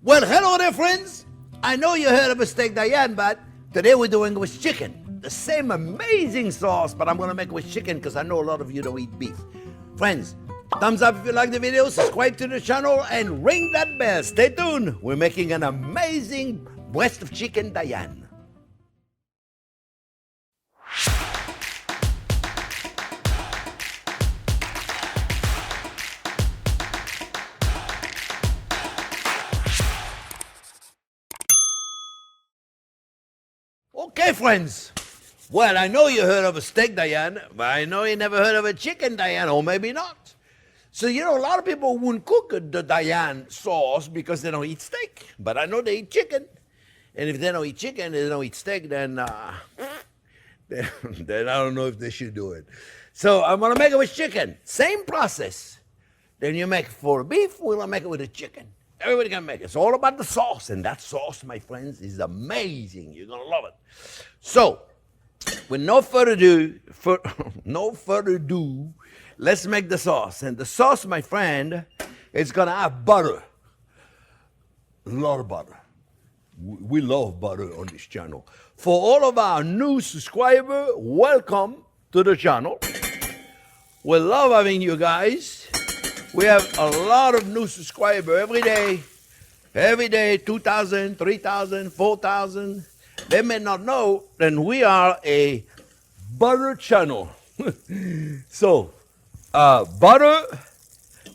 Well, hello there, friends. I know you heard of a steak Diane, but today we're doing it with chicken. The same amazing sauce, but I'm gonna make it with chicken because I know a lot of you don't eat beef. Friends, thumbs up if you like the video, subscribe to the channel, and ring that bell. Stay tuned. We're making an amazing breast of chicken Diane. Okay, friends. Well, I know you heard of a steak Diane, but I know you never heard of a chicken Diane, or maybe not. So, you know, a lot of people wouldn't cook the Diane sauce because they don't eat steak. But I know they eat chicken. And if they don't eat chicken, they don't eat steak, then I don't know if they should do it. So I'm going to make it with chicken. Same process. Then you make it for beef, we're going to make it with a chicken. Everybody can make it. It's all about the sauce. And that sauce, my friends, is amazing. You're going to love it. So, with no further ado, let's make the sauce. And the sauce, my friend, is going to have butter. A lot of butter. We love butter on this channel. For all of our new subscribers, welcome to the channel. We love having you guys. We have a lot of new subscribers every day, 2,000, 3,000, 4,000. They may not know that we are a butter channel. So, butter,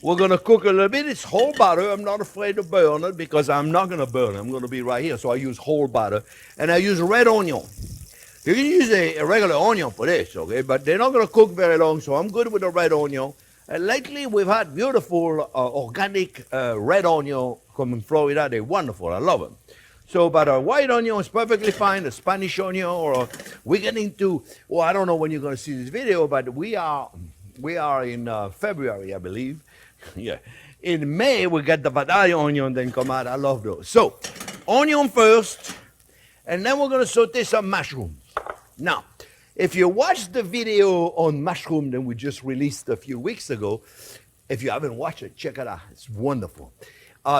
we're going to cook a little bit. It's whole butter. I'm not afraid to burn it because I'm not going to burn it. I'm going to be right here. So I use whole butter. And I use red onion. You can use a regular onion for this, okay? But they're not going to cook very long, so I'm good with the red onion. And lately, we've had beautiful organic red onion from Florida. They're wonderful. I love them. So, but a white onion is perfectly fine. A Spanish onion, or we're getting to. Well, I don't know when you're going to see this video, but we are in February, I believe. Yeah. In May, we get the Vidalia onion then come out. I love those. So, onion first, and then we're going to saute some mushrooms. Now, if you watched the video on mushroom that we just released a few weeks ago, if you haven't watched it, check it out. It's wonderful.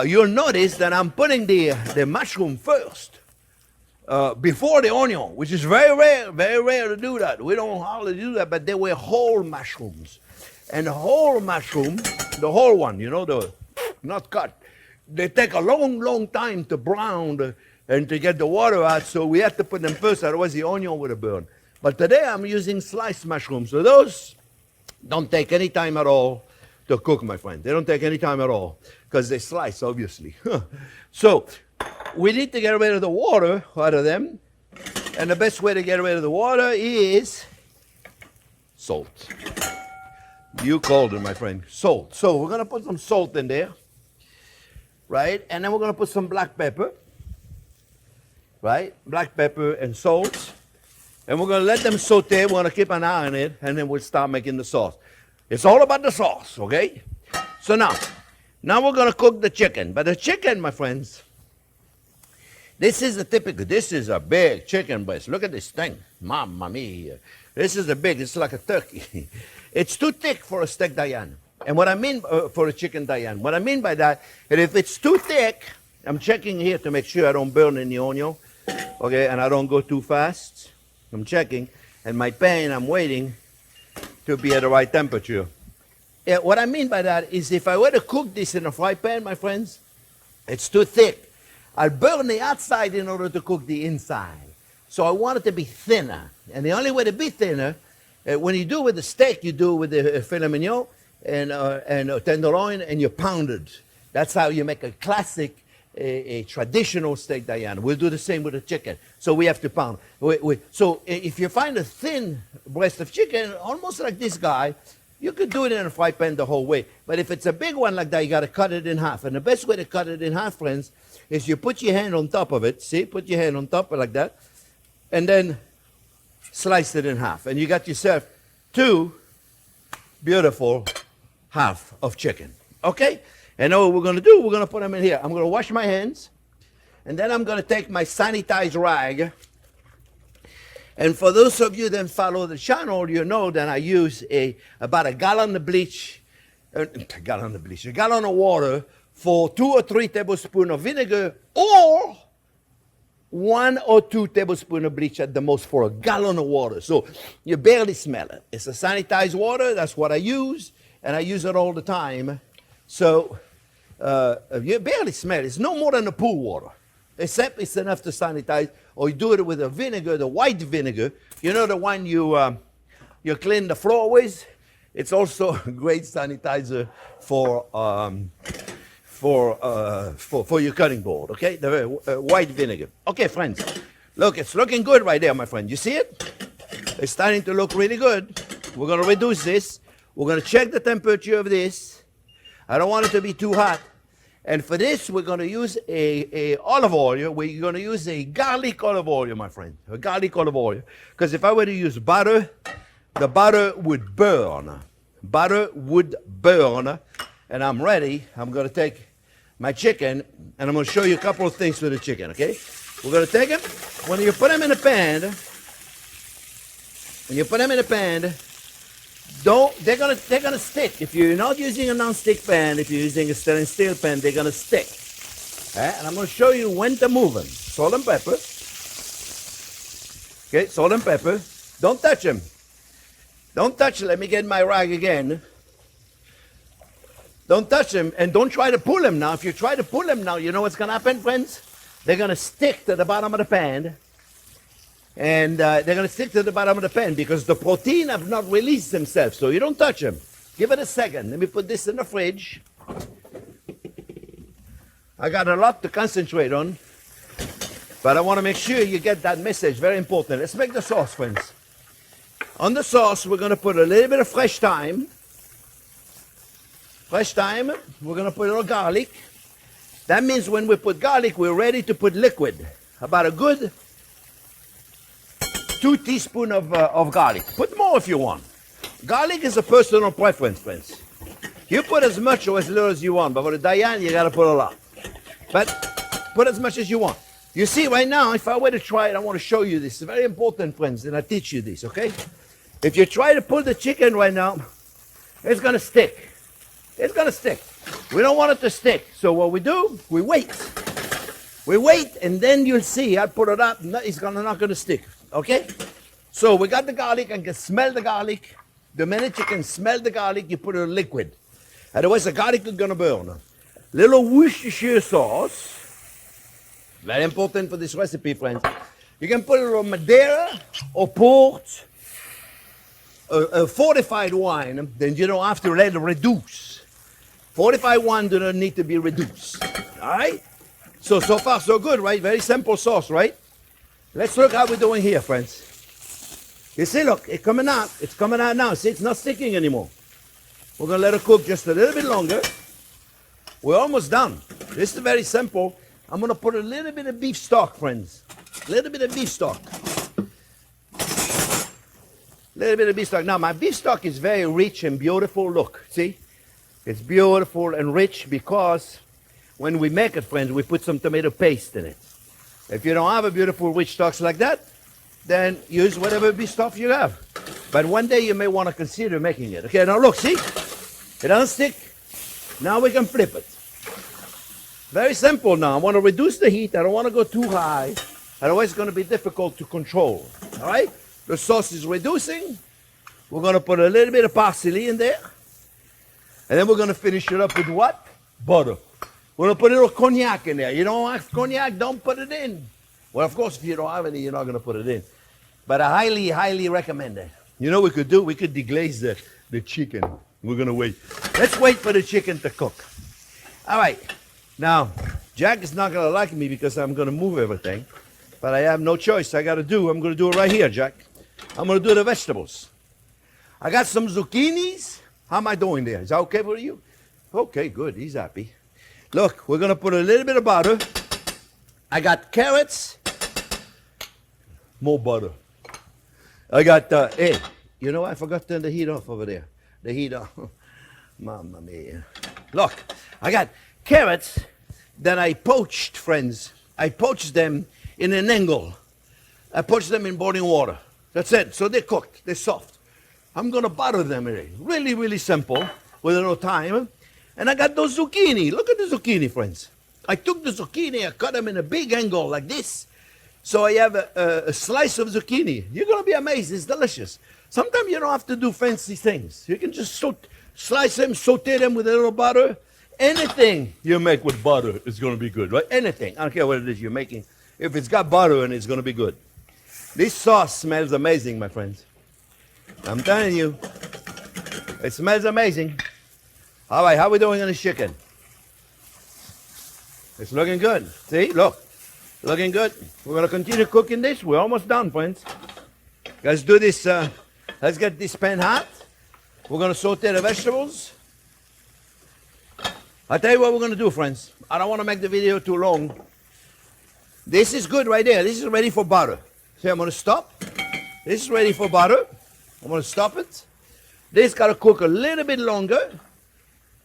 You'll notice that I'm putting the mushroom first before the onion, which is very rare to do that. We don't hardly do that, but they were whole mushrooms. And the whole mushroom, the whole one, you know, the not cut, they take a long time to brown and to get the water out, so we have to put them first, otherwise the onion would have burned. But today I'm using sliced mushrooms. So those don't take any time at all to cook, my friend. They don't take any time at all because they slice, obviously. So we need to get rid of the water out of them. And the best way to get rid of the water is salt. You called it, my friend. Salt. So we're going to put some salt in there. Right? And then we're going to put some black pepper. Right? Black pepper and salt. And we're going to let them saute. We're going to keep an eye on it, and then we'll start making the sauce. It's all about the sauce, okay? So now we're going to cook the chicken. But the chicken, my friends, this is a big chicken breast. Look at this thing. Mamma mia. This is it's like a turkey. It's too thick for a steak Diane. And what I mean for a chicken Diane, what I mean by that, is if it's too thick, I'm checking here to make sure I don't burn in the onion, okay, and I don't go too fast. I'm checking, and my pan, I'm waiting to be at the right temperature. Yeah, what I mean by that is if I were to cook this in a fry pan, my friends, it's too thick. I'll burn the outside in order to cook the inside. So I want it to be thinner. And the only way to be thinner, when you do it with the steak, you do it with the filet mignon and tenderloin, and you pound it. That's how you make a classic a traditional steak Diane. We'll do the same with the chicken. So we have to pound. So if you find a thin breast of chicken, almost like this guy, you could do it in a fry pan the whole way. But if it's a big one like that, you got to cut it in half. And the best way to cut it in half, friends, is you put your hand on top of it. See? Put your hand on top like that. And then slice it in half. And you got yourself two beautiful half of chicken. Okay? And now what we're going to do, we're going to put them in here. I'm going to wash my hands. And then I'm going to take my sanitized rag. And for those of you that follow the channel, you know that I use about a gallon of bleach, a gallon of water for 2 or 3 tablespoons of vinegar, or 1 or 2 tablespoons of bleach at the most for a gallon of water. So you barely smell it. It's a sanitized water. That's what I use, and I use it all the time. So you barely smell it. It's no more than a pool water, except it's enough to sanitize. Or you do it with a vinegar, the white vinegar. You know the one you clean the floor with? It's also a great sanitizer for your cutting board, okay? The white vinegar. Okay, friends, look, it's looking good right there, my friend. You see it? It's starting to look really good. We're gonna reduce this. We're gonna check the temperature of this. I don't want it to be too hot. And for this, we're gonna use a olive oil. We're gonna use a garlic olive oil, my friend. A garlic olive oil. Because if I were to use butter, the butter would burn. Butter would burn. And I'm ready. I'm gonna take my chicken, and I'm going to show you a couple of things with the chicken, okay? We're going to take them. When you put them in a pan, they're gonna stick. If you're not using a non-stick pan, if you're using a stainless steel pan, they're gonna stick. And I'm going to show you when to move them. Salt and pepper. Okay, salt and pepper. Don't touch them. Don't touch it. Let me get my rag again. Don't touch them, and don't try to pull them now. If you try to pull them now, you know what's going to happen, friends? They're going to stick to the bottom of the pan, and they're going to stick to the bottom of the pan because the protein have not released themselves, so you don't touch them. Give it a second. Let me put this in the fridge. I got a lot to concentrate on, but I want to make sure you get that message. Very important. Let's make the sauce, friends. On the sauce, we're going to put a little bit of fresh thyme. Fresh thyme, we're going to put a little garlic. That means when we put garlic, we're ready to put liquid. About a good 2 teaspoons of garlic. Put more if you want. Garlic is a personal preference, friends. You put as much or as little as you want, but for the Diane, you got to put a lot. But put as much as you want. You see, right now, if I were to try it, I want to show you this. It's very important, friends, and I teach you this, okay? If you try to pull the chicken right now, it's going to stick. It's going to stick. We don't want it to stick. So what we do, we wait. We wait, and then you'll see. I'll put it up. It's not going to stick. Okay? So we got the garlic. I can smell the garlic. The minute you can smell the garlic, you put it in liquid. Otherwise, the garlic is going to burn. Little Worcestershire sauce. Very important for this recipe, friends. You can put a little Madeira or port, a fortified wine. Then you don't have to let it reduce. Fortified wine do not need to be reduced. All right? So far, so good, right? Very simple sauce, right? Let's look how we're doing here, friends. You see, look, it's coming out. It's coming out now. See, it's not sticking anymore. We're going to let it cook just a little bit longer. We're almost done. This is very simple. I'm going to put a little bit of beef stock, friends. A little bit of beef stock. A little bit of beef stock. Now, my beef stock is very rich and beautiful. Look, see? It's beautiful and rich because when we make it, friends, we put some tomato paste in it. If you don't have a beautiful rich stock like that, then use whatever beef stock you have. But one day you may want to consider making it. Okay, now look, see? It doesn't stick. Now we can flip it. Very simple now. I want to reduce the heat. I don't want to go too high. Otherwise, it's going to be difficult to control. All right? The sauce is reducing. We're going to put a little bit of parsley in there. And then we're going to finish it up with what? Butter. We're going to put a little cognac in there. You don't have cognac, don't put it in. Well, of course, if you don't have any, you're not going to put it in. But I highly, highly recommend it. You know what we could do? We could deglaze the chicken. We're going to wait. Let's wait for the chicken to cook. All right. Now, Jack is not going to like me because I'm going to move everything. But I have no choice. I'm going to do it right here, Jack. I'm going to do the vegetables. I got some zucchinis. How am I doing there? Is that okay for you? Okay, good. He's happy. Look, we're going to put a little bit of butter. I got carrots. More butter. I got, hey, you know, I forgot to turn the heat off over there. The heat off. Mamma mia. Look, I got carrots that I poached, friends. I poached them in an angle. I poached them in boiling water. That's it. So they're cooked. They're soft. I'm going to butter them really, really simple with a little thyme. And I got those zucchini. Look at the zucchini, friends. I took the zucchini, I cut them in a big angle like this. So I have a slice of zucchini. You're going to be amazed. It's delicious. Sometimes you don't have to do fancy things. You can just slice them, saute them with a little butter. Anything you make with butter is going to be good, right? Anything. I don't care what it is you're making. If it's got butter in it, it's going to be good. This sauce smells amazing, my friends. I'm telling you. It smells amazing. All right, how are we doing on this chicken? It's looking good. See, look. Looking good. We're going to continue cooking this. We're almost done, friends. Let's do this. Let's get this pan hot. We're going to saute the vegetables. I'll tell you what we're going to do, friends. I don't want to make the video too long. This is good right there. This is ready for butter. See, I'm going to stop. This is ready for butter. I'm going to stop it. This got to cook a little bit longer.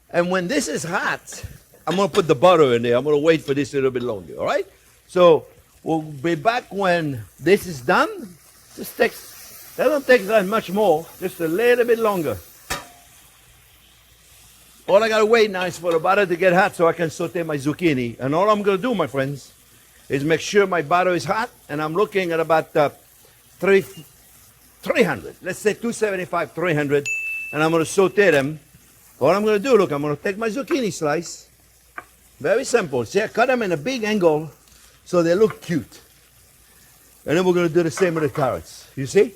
And when this is hot, I'm going to put the butter in there. I'm going to wait for this a little bit longer, all right? So we'll be back when this is done. That don't take that much more, just a little bit longer. All I gotta wait now is for the butter to get hot so I can saute my zucchini. And all I'm gonna do, my friends, is make sure my butter is hot, and I'm looking at about 300. Let's say 275, 300, and I'm gonna saute them. All I'm gonna do, look, I'm gonna take my zucchini slice. Very simple. See, I cut them in a big angle so they look cute. And then we're going to do the same with the carrots. You see?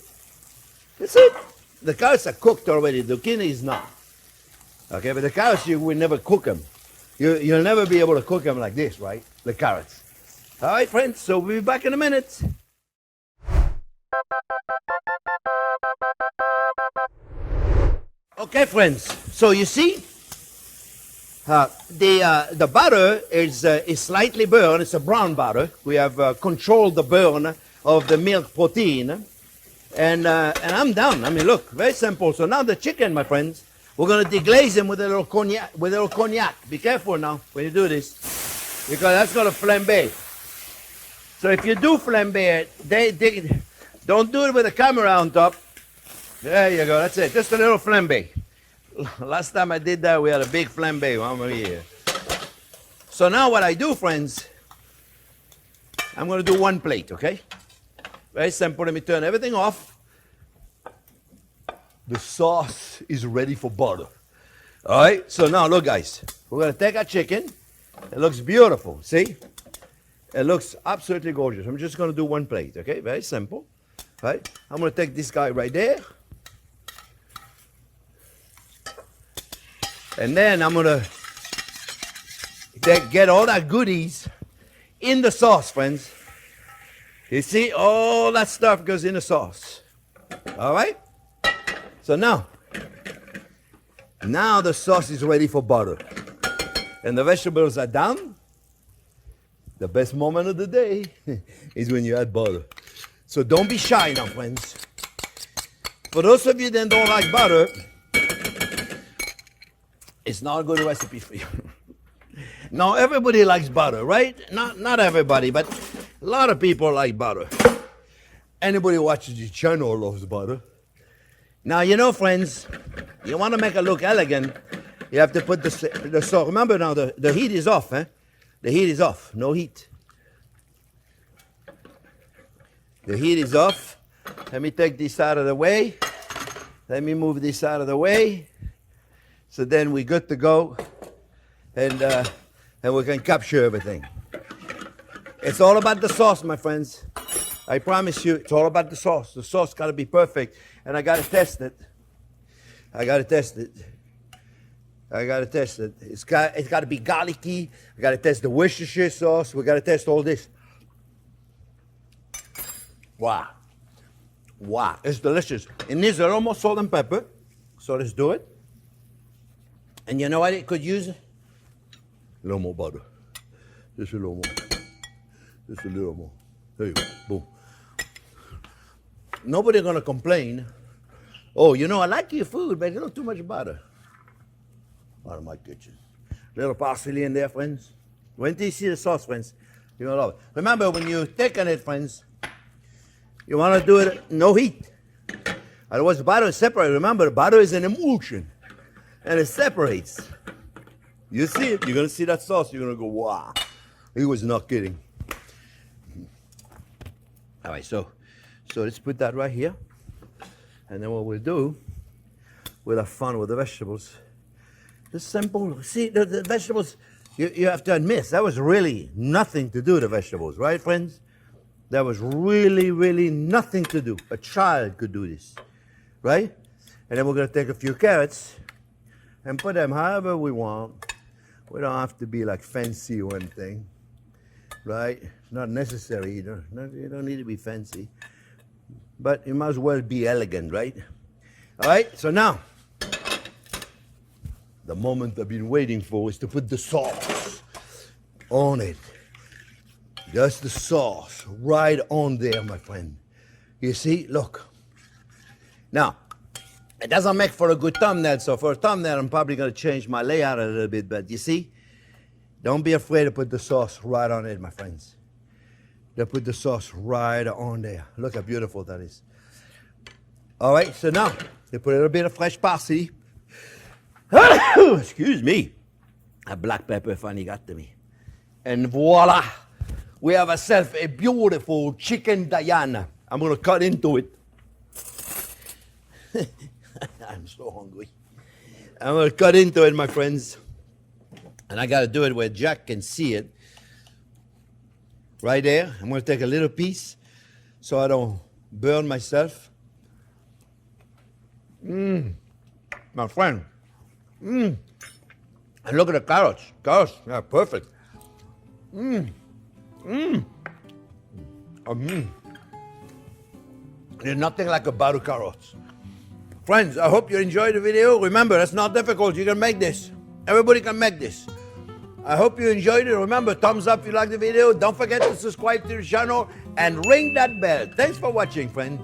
That's it. The carrots are cooked already. The zucchini is not. Okay, but the carrots, you will never cook them. You'll never be able to cook them like this, right? The carrots. All right, friends, so we'll be back in a minute. Okay, friends, so you see, the butter is slightly burned. It's a brown butter. We have controlled the burn of the milk protein. And I'm done. I mean, look, very simple. So now the chicken, my friends, we're going to deglaze them with a little cognac. Be careful now when you do this, because that's going to flambe. So if you do flambe it, don't do it with the camera on top. There you go. That's it. Just a little flambe. Last time I did that, we had a big flambe. Over here. So now what I do, friends, I'm going to do one plate, okay? Very simple. Let me turn everything off. The sauce is ready for butter. All right? So now, look, guys. We're going to take our chicken. It looks beautiful. See? It looks absolutely gorgeous. I'm just going to do one plate, okay? Very simple. All right? I'm going to take this guy right there. And then I'm going to get all that goodies in the sauce, friends. You see, all that stuff goes in the sauce. All right? So now the sauce is ready for butter. And the vegetables are done. The best moment of the day is when you add butter. So don't be shy now, friends. For those of you that don't like butter, it's not a good recipe for you. Now, everybody likes butter, right? Not everybody, but a lot of people like butter. Anybody who watches your channel loves butter. Now, you know, friends, you want to make it look elegant, you have to put the sauce. Remember now, the heat is off, eh? The heat is off. No heat. The heat is off. Let me take this out of the way. Let me move this out of the way. So then we're good to go. And we can capture everything. It's all about the sauce, my friends. I promise you, it's all about the sauce. The sauce got to be perfect. And I got to test it. I got to test it. It's got to be garlicky. I got to test the Worcestershire sauce. We got to test all this. Wow. Wow. It's delicious. It needs a little more salt and pepper. So let's do it. And you know what it could use? A little more butter. Just a little more. Just a little more. There you go. Boom. Nobody's going to complain. Oh, you know, I like your food, but a little too much butter. Out of my kitchen. Little parsley in there, friends. When you see the sauce, friends, you're going to love it. Remember, when you're taking it, friends, you want to do it no heat. Otherwise, the butter is separated. Remember, the butter is an emulsion. And it separates. You see it. You're going to see that sauce. You're going to go, wow. He was not kidding. All right, so let's put that right here. And then what we'll do, we'll have fun with the vegetables. Just simple. See, the vegetables, you have to admit, that was really nothing to do with the vegetables, right, friends? That was really, really nothing to do. A child could do this, right? And then we're going to take a few carrots and put them however we want. We don't have to be like fancy or anything, right? It's not necessary either. You don't need to be fancy. But you might as well be elegant, right? All right, so now, the moment I've been waiting for is to put the sauce on it. Just the sauce right on there, my friend. You see, look. Now, it doesn't make for a good thumbnail, so for a thumbnail, I'm probably going to change my layout a little bit, but you see, don't be afraid to put the sauce right on it, my friends. They put the sauce right on there. Look how beautiful that is. All right, so now, you put a little bit of fresh parsley. Excuse me. A black pepper finally got to me. And voila, we have ourselves a beautiful Chicken Diane. I'm going to cut into it. I'm so hungry. I'm going to cut into it, my friends. And I got to do it where Jack can see it. Right there. I'm going to take a little piece so I don't burn myself. My friend. And look at the carrots. Carrots, yeah, perfect. There's nothing like a butter carrots. Friends, I hope you enjoyed the video. Remember, it's not difficult. You can make this. Everybody can make this. I hope you enjoyed it. Remember, thumbs up if you like the video. Don't forget to subscribe to the channel and ring that bell. Thanks for watching, friend.